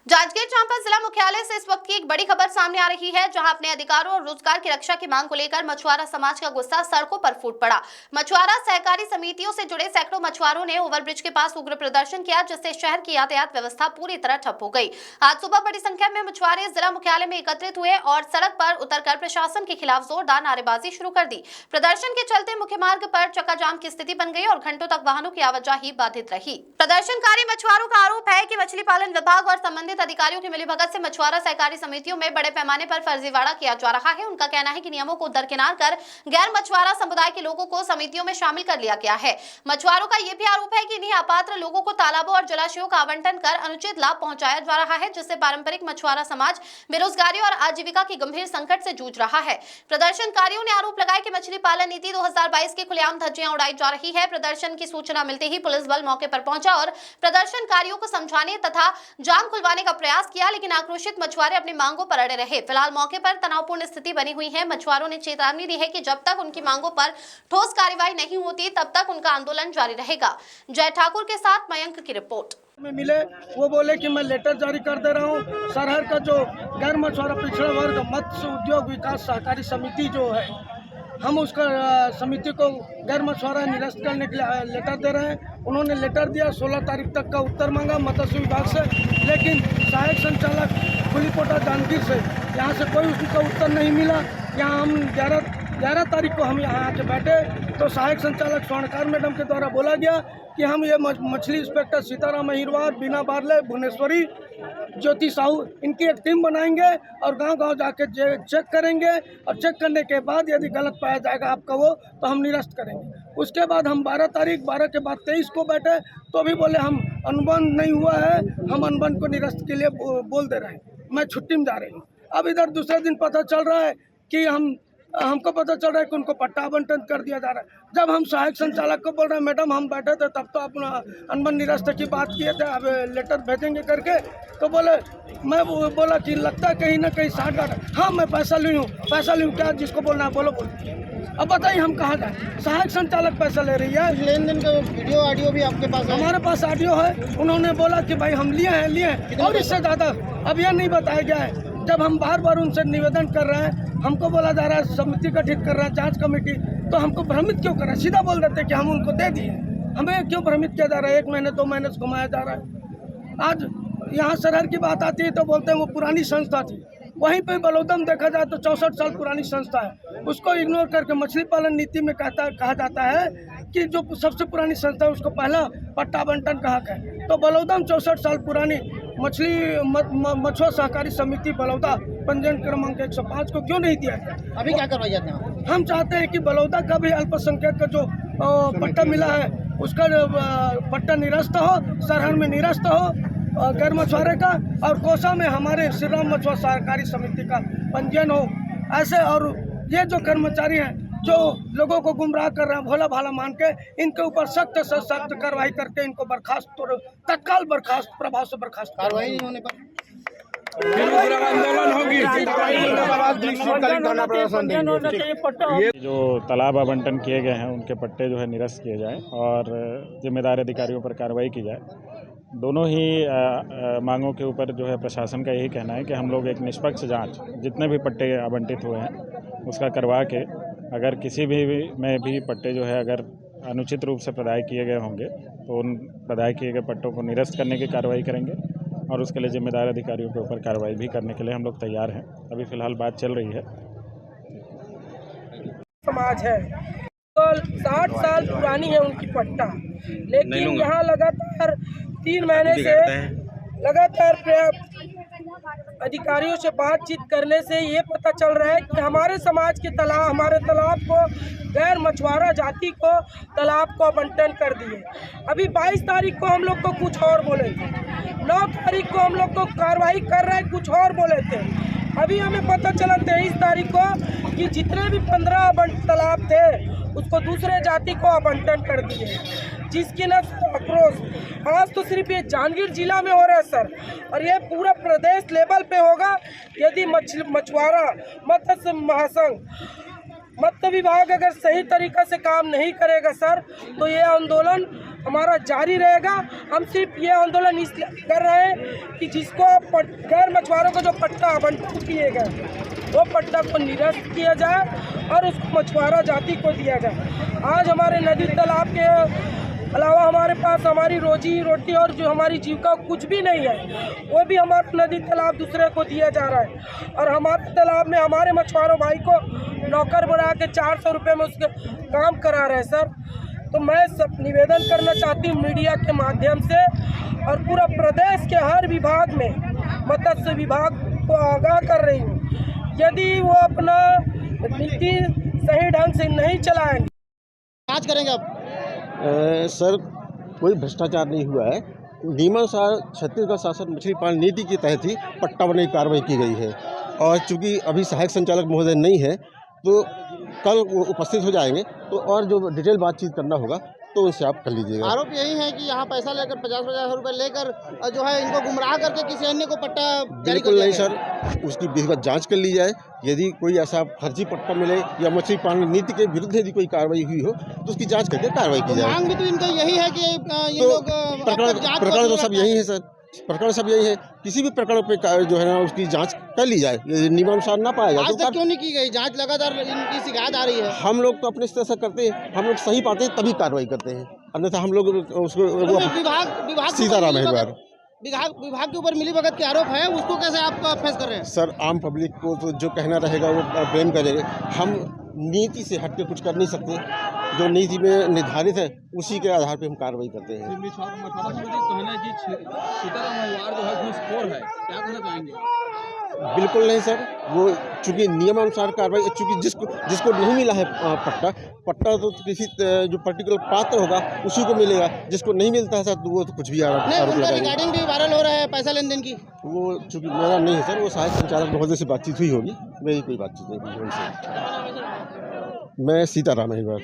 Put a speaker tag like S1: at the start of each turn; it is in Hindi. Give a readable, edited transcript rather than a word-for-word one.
S1: जांजगीर चांपा जिला मुख्यालय से इस वक्त की एक बड़ी खबर सामने आ रही है, जहां अपने अधिकारों और रोजगार की रक्षा की मांग को लेकर मछुआरा समाज का गुस्सा सड़कों पर फूट पड़ा। मछुआरा सहकारी समितियों से जुड़े सैकड़ों मछुआरों ने ओवरब्रिज के पास उग्र प्रदर्शन किया, जिससे शहर की यातायात व्यवस्था पूरी तरह ठप हो गई। आज सुबह बड़ी संख्या में मछुआरे जिला मुख्यालय में एकत्रित हुए और सड़क पर उतरकर प्रशासन के खिलाफ जोरदार नारेबाजी शुरू कर दी। प्रदर्शन के चलते मुख्य मार्ग पर चक्का जाम की स्थिति बन गई और घंटों तक वाहनों की आवाजाही बाधित रही। प्रदर्शनकारी मछुआरों का आरोप है कि मछली पालन विभाग और संबंधित अधिकारियों की मिलीभगत से मछुआरा सहकारी समितियों में बड़े पैमाने पर फर्जीवाड़ा किया जा रहा है। उनका कहना है कि नियमों को दरकिनार कर गैर मछुआरा समुदाय के लोगों को समितियों में शामिल कर लिया गया है। मछुआरों का यह भी आरोप है कि इन्हीं अपात्र लोगों को तालाबों और जलाशयों का आवंटन कर अनुचित लाभ पहुंचाया जा रहा है, जिससे पारंपरिक मछुआरा समाज बेरोजगारी और आजीविका की गंभीर संकट से जूझ रहा है। प्रदर्शनकारियों ने आरोप लगाया कि मछली पालन नीति 2022 की खुलेआम धज्जियां उड़ाई जा रही है। प्रदर्शन की सूचना मिलते ही पुलिस बल मौके पर पहुंचा और प्रदर्शनकारियों को समझाने तथा जाम खुलवाने का प्रयास किया, लेकिन आक्रोशित मछुआरे अपनी मांगों पर अड़े रहे। फिलहाल मौके पर तनावपूर्ण स्थिति बनी हुई है। मछुआरों ने चेतावनी दी है कि जब तक उनकी मांगों पर ठोस कार्रवाई नहीं होती, तब तक उनका आंदोलन जारी रहेगा। जय ठाकुर के साथ मयंक की रिपोर्ट।
S2: में मिले वो बोले कि मैं लेटर जारी कर दे रहा हूँ। सरहद का जो गैर मछुआरा पिछड़ा वर्ग मत्स्य उद्योग विकास सहकारी समिति जो है, हम उसका समिति को गैर मछुआरा निरस्त करने के लिए लेटर दे रहे हैं। उन्होंने लेटर दिया, 16 तारीख तक का उत्तर मांगा मत्स्य विभाग से, लेकिन सहायक संचालक खुलीपोटा जांजगीर से यहाँ से कोई उसका उत्तर नहीं मिला। यहाँ हम 11 तारीख को हम यहाँ आके बैठे तो सहायक संचालक स्वर्णकार मैडम के द्वारा बोला गया कि हम ये मछली इंस्पेक्टर सीताराम अहिरवार, बीना बारले, भुवनेश्वरी, ज्योति साहू, इनकी एक टीम बनाएंगे और गांव-गांव जाके चेक करेंगे और चेक करने के बाद यदि गलत पाया जाएगा आपका वो तो हम निरस्त करेंगे। उसके बाद हम 12 के बाद 23 को बैठे तो भी बोले हम अनुबंध नहीं हुआ है, हम अनुबंध को निरस्त के लिए बोल दे रहे हैं, मैं छुट्टी में जा रही हूँ। अब इधर दूसरे दिन पता चल रहा है कि हमको पता चल रहा है कि उनको पट्टा आवंटन कर दिया जा रहा है। जब हम सहायक संचालक को बोल रहे हैं मैडम हम बैठे थे तब तो अपना अनुबंध निरस्त की बात किए थे, अब लेटर भेजेंगे करके, तो मैं बोला कि लगता है कहीं ना कहीं 60 हाँ मैं पैसा ली हूँ क्या, जिसको बोलना है बोलो। अब बताइए हम कहाँ जाए, सहायक संचालक पैसा ले रही है।
S3: लेन देन का वीडियो ऑडियो भी आपके पास है?
S2: हमारे पास ऑडियो है। उन्होंने बोला कि भाई हम लिए हैं और इससे ज़्यादा अब यह नहीं बताया गया है। जब हम बार उनसे निवेदन कर रहे हैं, हमको बोला जा रहा है समिति गठित कर रहा है जांच कमेटी, तो हमको भ्रमित क्यों कर रहा है? सीधा बोल देते कि हम उनको दे दिए, हमें क्यों भ्रमित किया जा रहा है? 1 महीने 2 महीने से घुमाया जा रहा है। आज यहाँ सरहद की बात आती है तो बोलते हैं वो पुरानी संस्था थी, वहीं पे बलौदम देखा जाए तो 64 साल पुरानी संस्था है, उसको इग्नोर करके मछली पालन नीति में कहा जाता है कि जो सबसे पुरानी संस्था है उसको पहला पट्टा आवंटन का हक है। तो बलौदम 64 साल पुरानी मछुआ सहकारी समिति बलौदा पंजीयन क्रमांक 105 को क्यों नहीं दिया?
S3: अभी क्या करवाई जाते हैं?
S2: हम चाहते हैं कि बलौदा का भी अल्पसंख्यक का जो पट्टा मिला है उसका पट्टा निरस्त हो, सरहद में निरस्त हो गैर मछुआरे का, और कोसा में हमारे श्री राम मछुआ सहकारी समिति का पंजीयन हो ऐसे। और ये जो कर्मचारी हैं जो लोगों को गुमराह कर रहे हैं भोला भाला मान के, इनके ऊपर सख्त से सख्त कार्रवाई करके इनको बर्खास्त, तत्काल बर्खास्त, प्रभाव से बर्खास्त।
S3: कार्रवाई नहीं होने पर
S4: जो तालाब आवंटन किए गए हैं उनके पट्टे जो है निरस्त किए जाएं और जिम्मेदार अधिकारियों पर कार्रवाई की जाए। दोनों ही मांगों के ऊपर जो है प्रशासन का यही कहना है कि हम लोग एक निष्पक्ष जांच जितने भी पट्टे आवंटित हुए हैं उसका करवा के, अगर किसी भी में भी पट्टे जो है अगर अनुचित रूप से प्रदाय किए गए होंगे तो उन प्रदाय किए गए पट्टों को निरस्त करने की कार्रवाई करेंगे और उसके लिए जिम्मेदार अधिकारियों के ऊपर कार्रवाई भी करने के लिए हम लोग तैयार हैं। अभी फ़िलहाल बात चल रही है।
S2: समाज है तो 60 साल पुरानी है उनकी पट्टा, लेकिन यहाँ लगातार 3 महीने से लगातार अधिकारियों से बातचीत करने से ये पता चल रहा है कि हमारे समाज के हमारे तालाब को गैर मछुआरा जाति को तालाब को आवंटन कर दिए। अभी 22 तारीख को हम लोग को कुछ और बोले थे, 9 तारीख को हम लोग को कार्रवाई कर रहे हैं कुछ और बोले थे। अभी हमें पता चला 23 तारीख को कि जितने भी 15 तालाब थे उसको दूसरे जाति को आवंटन कर दिए, जिसकी न आक्रोश आज तो सिर्फ ये जांजगीर जिला में हो रहा है सर, और ये पूरा प्रदेश लेवल पे होगा यदि मछुआरा मत्स्य महासंघ मत्स्य विभाग अगर सही तरीका से काम नहीं करेगा सर, तो ये आंदोलन
S5: हमारा जारी रहेगा। हम सिर्फ ये आंदोलन इसलिए कर रहे हैं कि जिसको गैर मछुआरों को जो पट्टा आवंटित किए गए वो पट्टा को निरस्त किया जाए और उस मछुआरा जाति को दिया जाए। आज हमारे नदी तालाब के अलावा हमारे पास हमारी रोजी रोटी और जो हमारी जीविका कुछ भी नहीं है, वो भी हमारा नदी तालाब दूसरे को दिया जा रहा है। और हमारे तालाब में हमारे मछुआरों भाई को नौकर बना के 400 रुपये में उसके काम करा रहे हैं सर। तो मैं सब निवेदन करना चाहती हूँ मीडिया के माध्यम से और पूरा प्रदेश के हर विभाग में मत्स्य विभाग को आगाह कर रही हूँ, यदि वो अपना नीति सही ढंग से नहीं चलाएंगे।
S3: जांच करेंगे आप?
S6: सर कोई भ्रष्टाचार नहीं हुआ है। नियमानुसार छत्तीसगढ़ शासन मछली पालन नीति के तहत ही पट्टा बनाने की कार्रवाई की गई है और चूंकि अभी सहायक संचालक महोदय नहीं है तो कल वो उपस्थित हो जाएंगे तो और जो डिटेल बातचीत करना होगा तो उनसे आप कर लीजिएगा।
S3: आरोप यही है कि यहाँ पैसा लेकर 50,000 रुपए लेकर जो है इनको गुमराह करके किसी अन्य को पट्टा जारी कर
S6: बिल्कुल
S3: दिया
S6: नहीं
S3: गया।
S6: सर, उसकी विधिवत जांच कर ली जाए। यदि कोई ऐसा फर्जी पट्टा मिले या मछली पालन नीति के विरुद्ध यदि कोई कार्रवाई हुई हो तो उसकी जांच करके कार्रवाई की जाए।
S3: मांग भी तो इनका यही है कि ये
S6: तो
S3: लोग
S6: प्रकरण तो सब यही है सर, प्रकरण सब यही है। किसी भी प्रकरण पे जो है ना उसकी जांच कर ली जाए। यदि नियमानुसार ना पाया जाए
S3: आज
S6: तो
S3: तक क्यों नहीं की गई जांच? लगातार इनकी शिकायत आ रही है।
S6: हम लोग तो अपने स्तर से करते हैं, हम लोग सही पाते हैं तभी कार्रवाई करते हैं, अन्यथा हम लोग उसको
S3: विभाग
S6: सीताराम है बार
S3: विभाग के ऊपर मिलीभगत के आरोप है, उसको कैसे आप फेस कर रहे हैं?
S6: सर आम पब्लिक को तो जो कहना रहेगा वो ब्लेम करेंगे। हम नीति से हट के कुछ कर नहीं सकते, जो नीति में निर्धारित है उसी के आधार पे हम कार्रवाई करते हैं। बिल्कुल नहीं सर, वो चूंकि नियमानुसार कार्रवाई, चूंकि जिसको नहीं मिला है पट्टा तो किसी जो पर्टिकुलर पात्र होगा उसी को मिलेगा, जिसको नहीं मिलता है सर तो वो तो कुछ भी आरोप लगाएंगे।
S3: रिगार्डिंग भी वायरल हो रहा है पैसा लेन देन की।
S6: वो चूंकि मेरा नहीं है सर, वो सहायक संचालक महोदय से बातचीत हुई होगी, मेरी कोई बातचीत नहीं हुई उनसे। मैं सीताराम है बार।